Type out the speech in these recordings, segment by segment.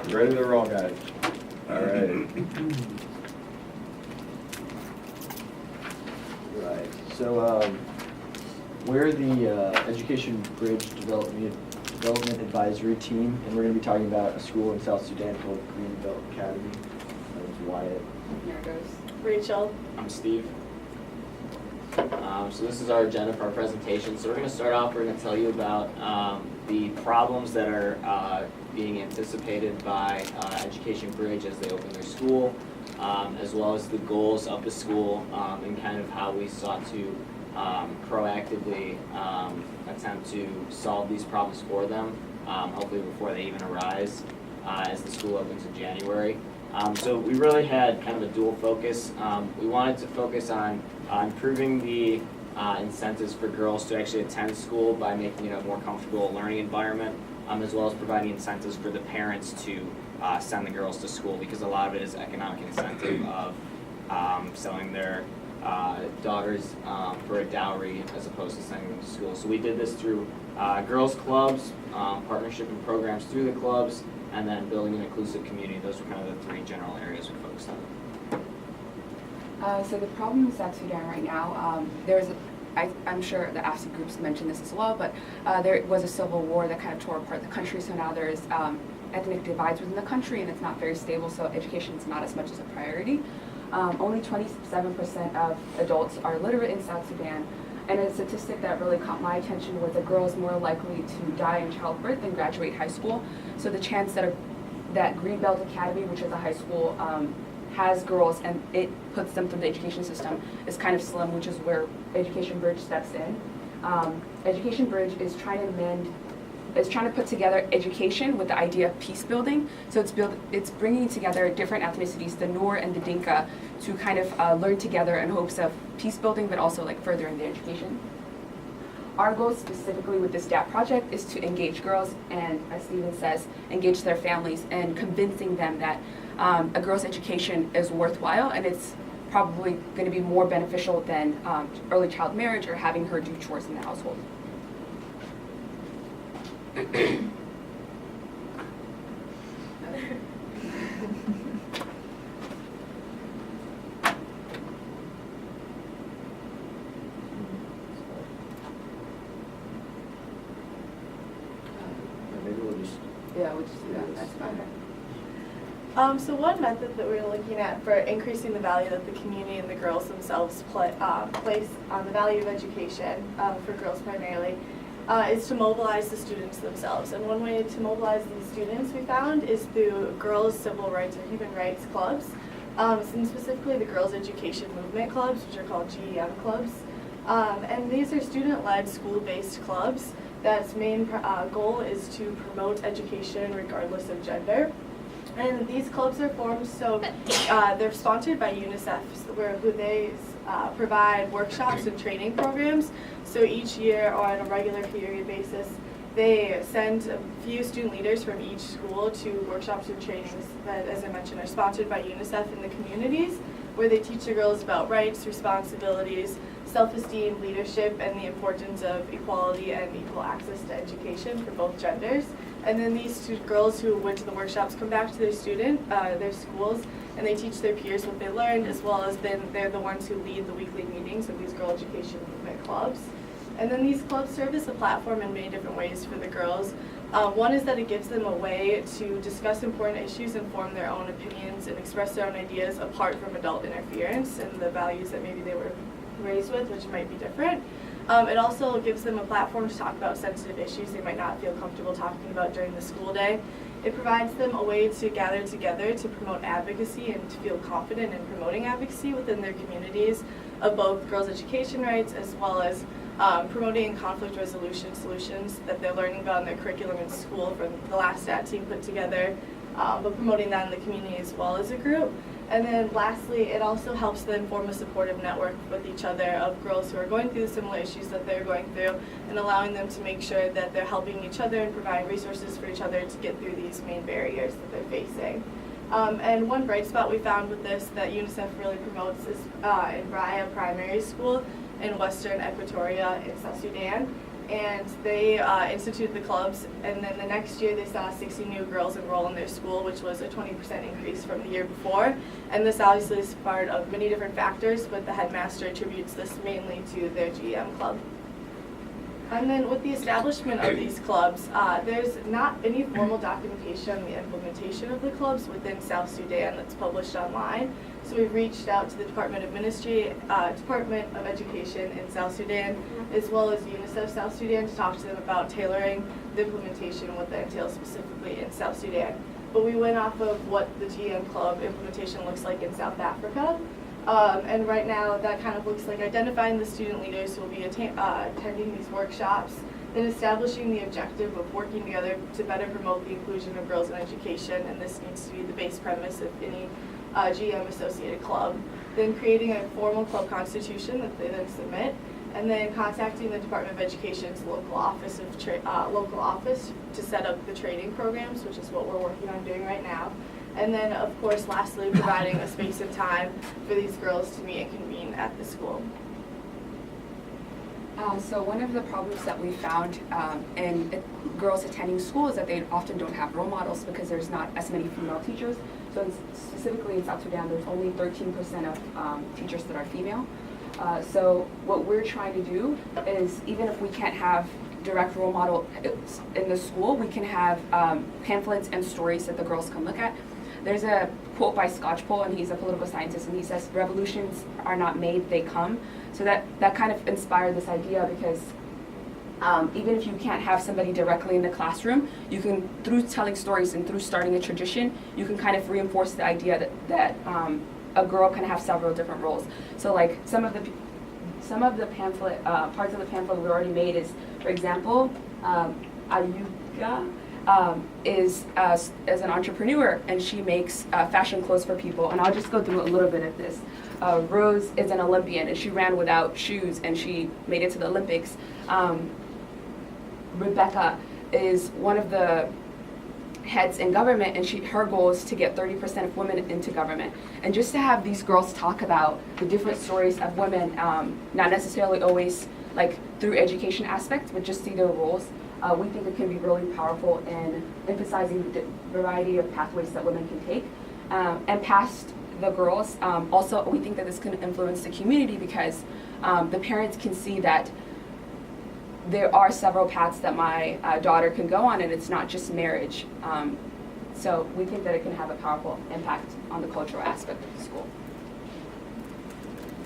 Ready to roll, guys. All right. Right. So we're the Education Bridge Development Advisory Team, and we're going to be talking about a school in South Sudan called Greenbelt Academy. That's Wyatt. There goes. Rachel. I'm Steve. So this is our agenda for our presentation. So we're going to start off, we're going to tell you about the problems that are being anticipated by Education Bridge as they open their school, as well as the goals of the school and kind of how we sought to proactively attempt to solve these problems for them, hopefully before they even arise as the school opens in January. So we really had kind of a dual focus. We wanted to focus on improving the incentives for girls to actually attend school by making it a more comfortable learning environment, as well as providing incentives for the parents to send the girls to school, because a lot of it is economic incentive of selling their daughters for a dowry as opposed to sending them to school. So we did this through girls clubs, partnership and programs through the clubs, and then building an inclusive community. Those were kind of the three general areas we focused on. So the problem in South Sudan right now, I'm sure the AFSI groups mentioned this as well, but there was a civil war that kind of tore apart the country, so now there's ethnic divides within the country, and it's not very stable, so education is not as much as a priority. Only 27% of adults are literate in South Sudan, and a statistic that really caught my attention was that girls more likely to die in childbirth than graduate high school. So the chance that Greenbelt Academy, which is a high school, has girls and it puts them through the education system is kind of slim, which is where Education Bridge steps in. Education Bridge is trying to put together education with the idea of peace building. So it's bringing together different ethnicities, the Noor and the Dinka, to kind of learn together in hopes of peace building, but also like furthering their education. Our goal specifically with this DAP project is to engage girls and, as Stephen says, engage their families and convincing them that a girl's education is worthwhile and it's probably going to be more beneficial than early child marriage or having her do chores in the household. Maybe we'll just. Yeah, we'll just do that. That's fine. So one method that we were looking at for increasing the value that the community and the girls themselves place on the value of education, for girls primarily, is to mobilize the students themselves. And one way to mobilize these students, we found, is through girls' civil rights or human rights clubs, and specifically the Girls' Education Movement clubs, which are called GEM clubs. And these are student-led, school-based clubs that's main goal is to promote education regardless of gender. And these clubs are formed, so they're sponsored by UNICEF, who they provide workshops and training programs. So each year, or on a regular period basis, they send a few student leaders from each school to workshops and trainings that, as I mentioned, are sponsored by UNICEF in the communities, where they teach the girls about rights, responsibilities, self-esteem, leadership, and the importance of equality and equal access to education for both genders. And then these two girls who went to the workshops come back to their schools, and they teach their peers what they learned, as well as then they're the ones who lead the weekly meetings of these Girl Education Movement clubs. And then these clubs serve as a platform in many different ways for the girls. One is that it gives them a way to discuss important issues and form their own opinions and express their own ideas apart from adult interference and the values that maybe they were raised with, which might be different. It also gives them a platform to talk about sensitive issues they might not feel comfortable talking about during the school day. It provides them a way to gather together to promote advocacy and to feel confident in promoting advocacy within their communities of both girls' education rights as well as promoting conflict resolution solutions that they're learning about in their curriculum in school from the last STAT team put together, but promoting that in the community as well as a group. And then lastly, it also helps them form a supportive network with each other of girls who are going through the similar issues that they're going through, and allowing them to make sure that they're helping each other and providing resources for each other to get through these main barriers that they're facing. And one bright spot we found with this that UNICEF really promotes is in Raya Primary School in Western Equatoria in South Sudan. and they instituted the clubs, and then the next year they saw 60 new girls enroll in their school, which was a 20% increase from the year before. And this obviously is part of many different factors, but the headmaster attributes this mainly to their GM club. And then with the establishment of these clubs, there's not any formal documentation on the implementation of the clubs within South Sudan that's published online. So we've reached out to the Department of Education in South Sudan, as well as UNICEF South Sudan, to talk to them about tailoring the implementation and what that entails specifically in South Sudan. But we went off of what the GM club implementation looks like in South Africa. And right now, that kind of looks like identifying the student leaders who will be attending these workshops, then establishing the objective of working together to better promote the inclusion of girls in education, and this needs to be the base premise of any GM-associated club. Then creating a formal club constitution that they then submit, and then contacting the Department of Education's local office to set up the training programs, which is what we're working on doing right now. And then, of course, lastly, providing a space and time for these girls to meet and convene at the school. So one of the problems that we found in girls attending school is that they often don't have role models because there's not as many female teachers. So specifically in South Sudan, there's only 13% of teachers that are female. So what we're trying to do is, even if we can't have direct role model in the school, we can have pamphlets and stories that the girls can look at. There's a quote by Skocpol, and he's a political scientist, and he says, "Revolutions are not made, they come." So that kind of inspired this idea, because even if you can't have somebody directly in the classroom, you can, through telling stories and through starting a tradition, you can kind of reinforce the idea that a girl can have several different roles. So like some of the pamphlet parts of the pamphlet we already made is, for example, Ayuga is as an entrepreneur, and she makes fashion clothes for people. And I'll just go through a little bit of this. Rose is an Olympian, and she ran without shoes, and she made it to the Olympics. Rebecca is one of the heads in government, and her goal is to get 30% of women into government. And just to have these girls talk about the different stories of women, not necessarily always like through education aspects, but just see their roles, we think it can be really powerful in emphasizing the variety of pathways that women can take. And past the girls, also we think that this can influence the community, because the parents can see that there are several paths that my daughter can go on, and it's not just marriage. So we think that it can have a powerful impact on the cultural aspect of the school.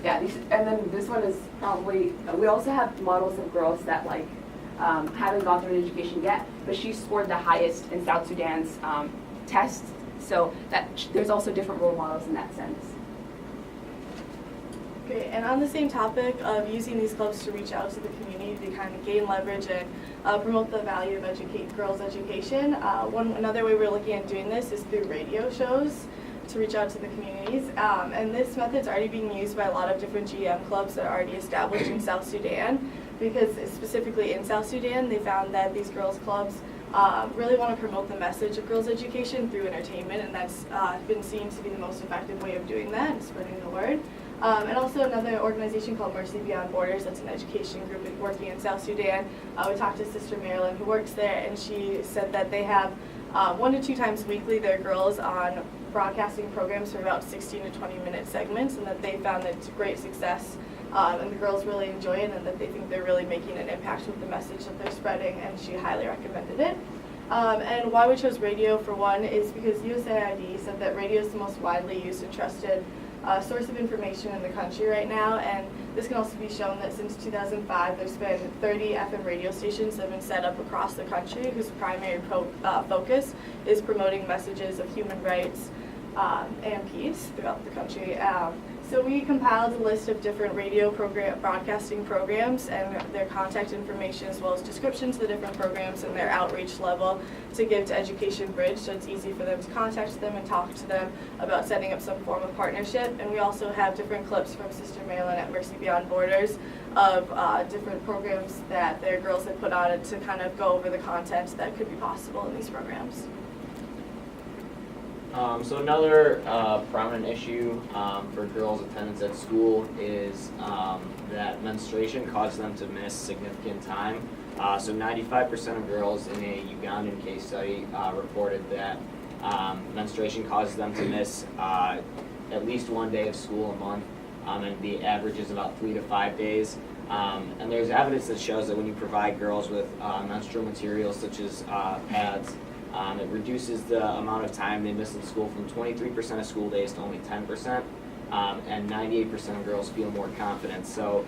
Yeah, and then this one is probably, we also have models of girls that like haven't gone through an education yet, but she scored the highest in South Sudan's tests. So that there's also different role models in that sense. Okay, and on the same topic of using these clubs to reach out to the community to kind of gain leverage and promote the value of girls' education, another way we're looking at doing this is through radio shows to reach out to the communities. And this method's already being used by a lot of different GM clubs that are already established in South Sudan, because specifically in South Sudan, they found that these girls' clubs really want to promote the message of girls' education through entertainment, and that's been seen to be the most effective way of doing that and spreading the word. And also another organization called Mercy Beyond Borders, that's an education group working in South Sudan. We talked to Sister Marilyn, who works there, and she said that they have 1 to 2 times weekly their girls on broadcasting programs for about 16 to 20-minute segments, and that they found that it's a great success, and the girls really enjoy it, and that they think they're really making an impact with the message that they're spreading, and she highly recommended it. And why we chose radio, for one, is because USAID said that radio is the most widely used and trusted source of information in the country right now, and this can also be shown that since 2005 there's been 30 FM radio stations that have been set up across the country whose primary focus is promoting messages of human rights and peace throughout the country. So we compiled a list of different radio broadcasting programs and their contact information, as well as descriptions of the different programs and their outreach level, to give to Education Bridge, so it's easy for them to contact them and talk to them about setting up some form of partnership. And we also have different clips from Sister Marilyn at Mercy Beyond Borders of different programs that their girls have put on it to kind of go over the content that could be possible in these programs. So another prominent issue for girls' attendance at school is that menstruation causes them to miss significant time So 95% of girls in a Ugandan case study reported that menstruation causes them to miss at least one day of school a month, and the average is about 3 to 5 days. And there's evidence that shows that when you provide girls with menstrual materials such as pads, it reduces the amount of time they miss in school from 23% of school days to only 10%, and 98% of girls feel more confident. So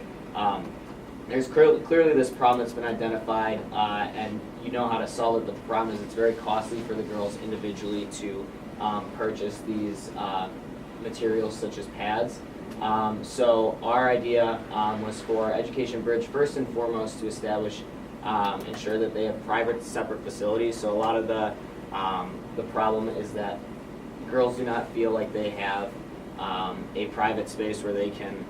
there's clearly this problem that's been identified, and you know how to solve it, but the problem is it's very costly for the girls individually to purchase these materials such as pads. So our idea was for Education Bridge first and foremost to ensure that they have private separate facilities. So a lot of the problem is that girls do not feel like they have a private space where they can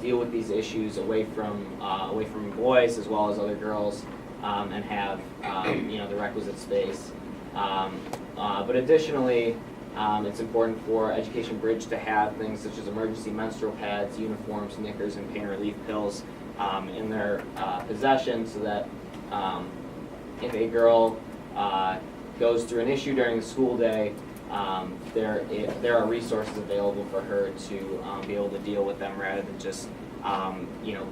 deal with these issues away from boys as well as other girls, and have the requisite space. But additionally, it's important for Education Bridge to have things such as emergency menstrual pads, uniforms, knickers, and pain relief pills in their possession, so that if a girl goes through an issue during the school day, there are resources available for her to be able to deal with them rather than just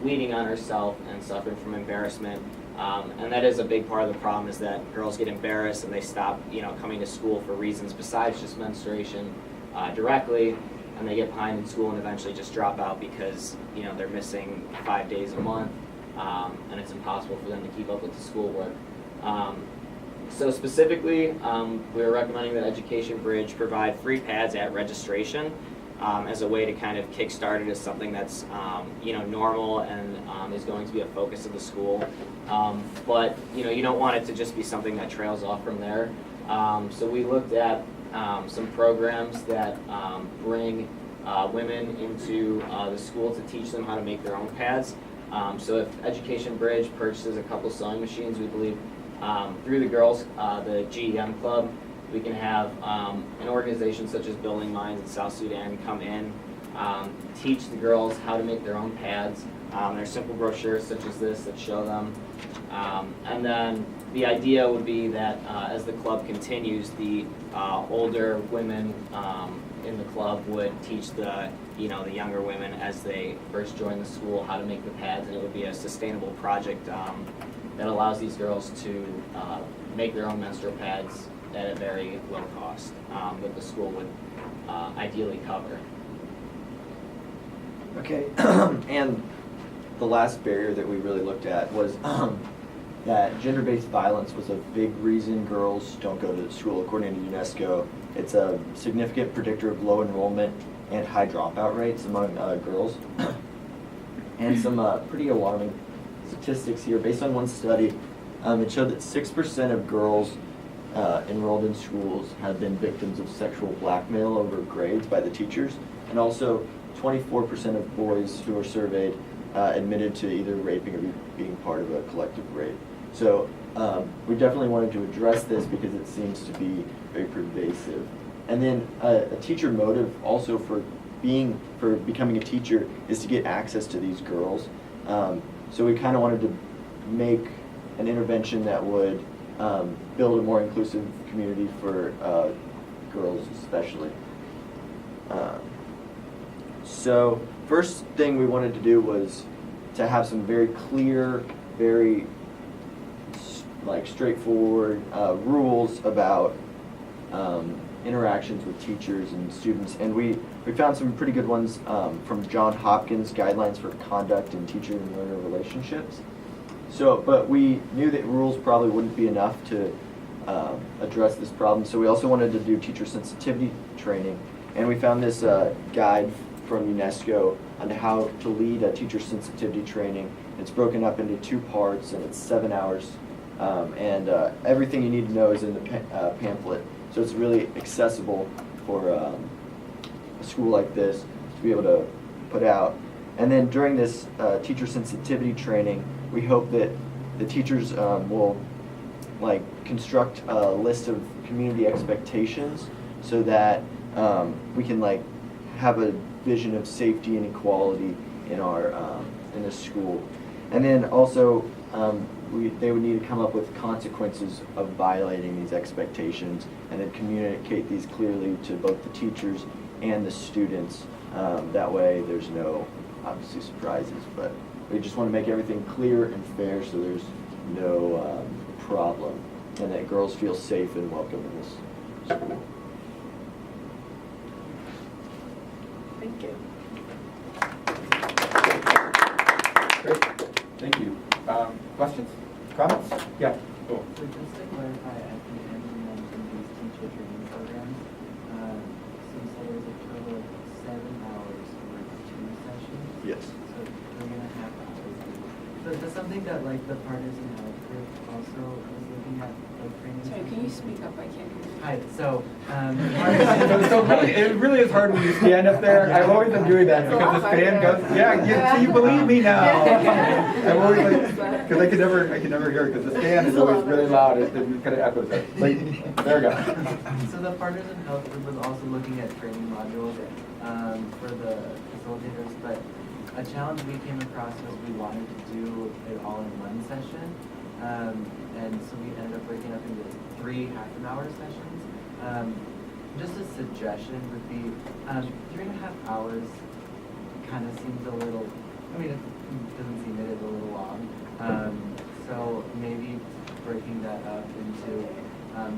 bleeding on herself and suffering from embarrassment. And that is a big part of the problem, is that girls get embarrassed and they stop coming to school for reasons besides just menstruation directly, and they get behind in school and eventually just drop out because they're missing 5 days a month, and it's impossible for them to keep up with the schoolwork. So specifically, we're recommending that Education Bridge provide free pads at registration as a way to kind of kickstart it as something that's normal and is going to be a focus of the school. But you don't want it to just be something that trails off from there. So we looked at some programs that bring women into the school to teach them how to make their own pads. So if Education Bridge purchases a couple sewing machines, we believe through the girls, the GEM Club, we can have an organization such as Building Minds in South Sudan come in, teach the girls how to make their own pads. There's simple brochures such as this that show them. And then the idea would be that as the club continues, the older women in the club would teach the younger women as they first join the school how to make the pads, and it would be a sustainable project that allows these girls to make their own menstrual pads at a very low cost that the school would ideally cover. Okay, and the last barrier that we really looked at was that gender-based violence was a big reason girls don't go to school. According to UNESCO, it's a significant predictor of low enrollment and high dropout rates among girls. And some pretty alarming statistics here. Based on one study, it showed that 6% of girls enrolled in schools have been victims of sexual blackmail over grades by the teachers, and also 24% of boys who were surveyed admitted to either raping or being part of a collective rape. So we definitely wanted to address this because it seems to be very pervasive. And then a teacher motive also for becoming a teacher is to get access to these girls. So we kind of wanted to make an intervention that would build a more inclusive community for girls especially. So first thing we wanted to do was to have some very clear, very straightforward rules about interactions with teachers and students, and we found some pretty good ones from Johns Hopkins Guidelines for Conduct in Teacher and Learner Relationships. But we knew that rules probably wouldn't be enough to address this problem, so we also wanted to do teacher sensitivity training, and we found this guide from UNESCO on how to lead a teacher sensitivity training. It's broken up into 2 parts, and it's 7 hours, and everything you need to know is in the pamphlet. So it's really accessible for a school like this to be able to put out. And then during this teacher sensitivity training, we hope that the teachers will construct a list of community expectations so that we can have a vision of safety and equality in our in the school. And then also they would need to come up with consequences of violating these expectations and then communicate these clearly to both the teachers and the students. That way there's no, obviously, surprises, but we just want to make everything clear and fair so there's no problem and that girls feel safe and welcome in this school. Thank you. Great, thank you. Questions, comments? Yeah. Cool. So just to clarify, at the end you mentioned these teacher training programs. Since there was a total of 7 hours for 2 sessions. Yes. So 3.5 hours. So is this something that like the Partisan Health Group also was looking at, like training? Sorry, can you speak up? I can't hear you. Hi, so, So really, it really is hard when you stand up there. I've always been doing that because the stand goes, yeah, you believe me now. I've always like, because I could never hear it because the stand is always really loud. It kind of echoes it. Like, there we go. so the Partisan Health Group was also looking at training modules for the facilitators, but a challenge we came across was we wanted to do it all in one session. And so we ended up breaking up into 3 half-an-hour sessions. Just a suggestion would be 3.5 hours kind of seems a little, I mean, it doesn't seem it is a little long. So maybe breaking that up into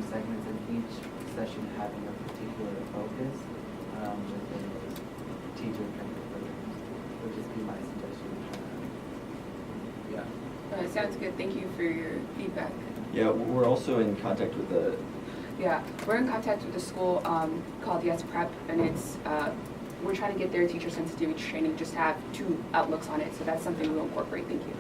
segments and each session having a particular focus within those teacher training programs would just be my suggestion. Yeah. Sounds good. Thank you for your feedback. Yeah, we're also in contact with the, Yeah, we're in contact with a school called Yes Prep, and it's we're trying to get their teacher sensitivity training just to have 2 outlooks on it. So that's something we'll incorporate. Thank you.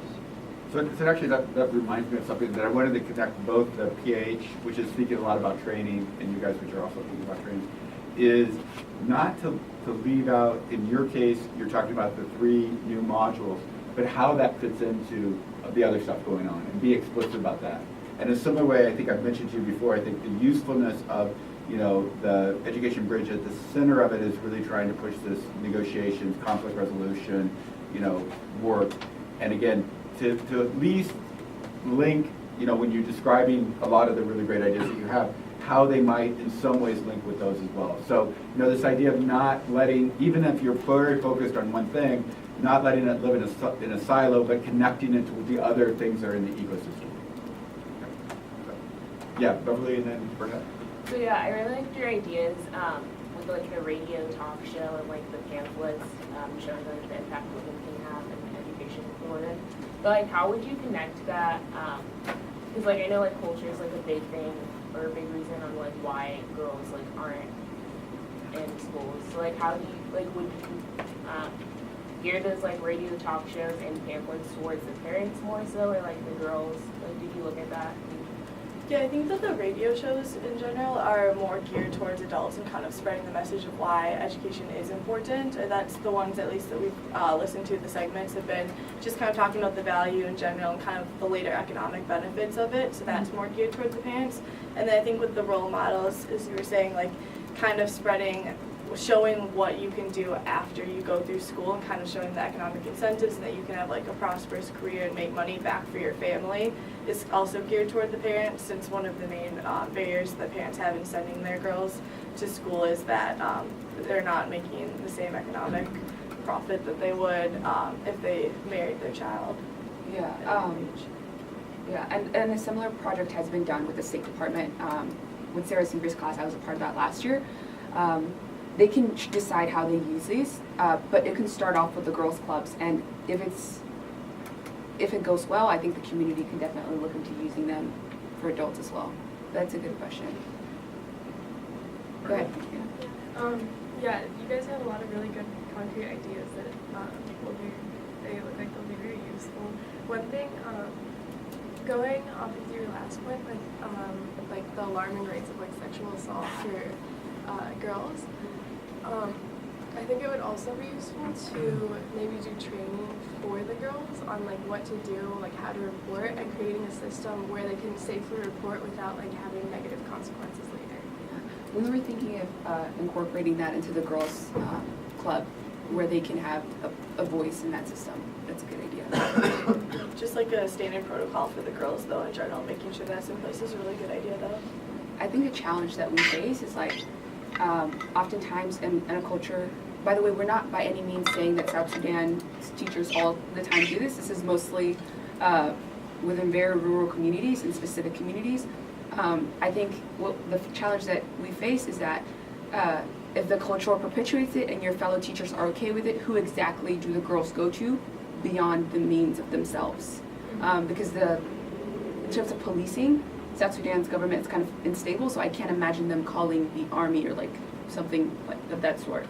So actually, that reminds me of something that I wanted to connect both the PH, which is speaking a lot about training, and you guys, which are also thinking about training, is not to leave out, in your case, you're talking about the 3 new modules, but how that fits into the other stuff going on, and be explicit about that. And in a similar way, I think I've mentioned to you before, I think the usefulness of, the Education Bridge at the center of it is really trying to push this negotiations, conflict resolution, work. And again, to at least link, when you're describing a lot of the really great ideas that you have, how they might in some ways link with those as well. So, this idea of not letting, even if you're very focused on one thing, not letting it live in a silo, but connecting it to the other things that are in the ecosystem. Yeah, Beverly and then Bernadette. So yeah, I really liked your ideas with like the radio talk show and like the pamphlets showing like the impact women can have in education for women. But like, how would you connect that? Because like I know like culture is like a big thing or a big reason on like why girls like aren't in schools. So like, how do you like would you gear those like radio talk shows and pamphlets towards the parents more so, or like the girls? Like, did you look at that? Yeah, I think that the radio shows in general are more geared towards adults and kind of spreading the message of why education is important. And that's the ones, at least, that we've listened to. The segments have been just kind of talking about the value in general and kind of the later economic benefits of it. So that's more geared towards the parents. And then I think with the role models, as you were saying, like kind of spreading, showing what you can do after you go through school and kind of showing the economic incentives and that you can have like a prosperous career and make money back for your family is also geared toward the parents, since one of the main barriers that parents have in sending their girls to school is that they're not making the same economic profit that they would if they married their child. Yeah. Yeah, and a similar project has been done with the State Department. With Sarah Seaver's class, I was a part of that last year. They can decide how they use these, but it can start off with the girls' clubs, and if it goes well, I think the community can definitely look into using them for adults as well. That's a good question. Go ahead. Yeah, you guys have a lot of really good concrete ideas that they look like they'll be very useful. One thing, going off of your last point with like the alarming rates of like sexual assault for girls, I think it would also be useful to maybe do training for the girls on like what to do, like how to report, and creating a system where they can safely report without like having negative consequences later. We were thinking of incorporating that into the girls' club, where they can have a voice in that system. That's a good idea. just like a standard protocol for the girls though in general, making sure that's in place is a really good idea though. I think the challenge that we face is like, oftentimes in a culture, by the way, we're not by any means saying that South Sudan's teachers all the time do this. This is mostly within very rural communities and specific communities. I think the challenge that we face is that if the culture perpetuates it and your fellow teachers are okay with it, who exactly do the girls go to beyond the means of themselves? Because in terms of policing, South Sudan's government is kind of unstable, so I can't imagine them calling the army or like something like of that sort.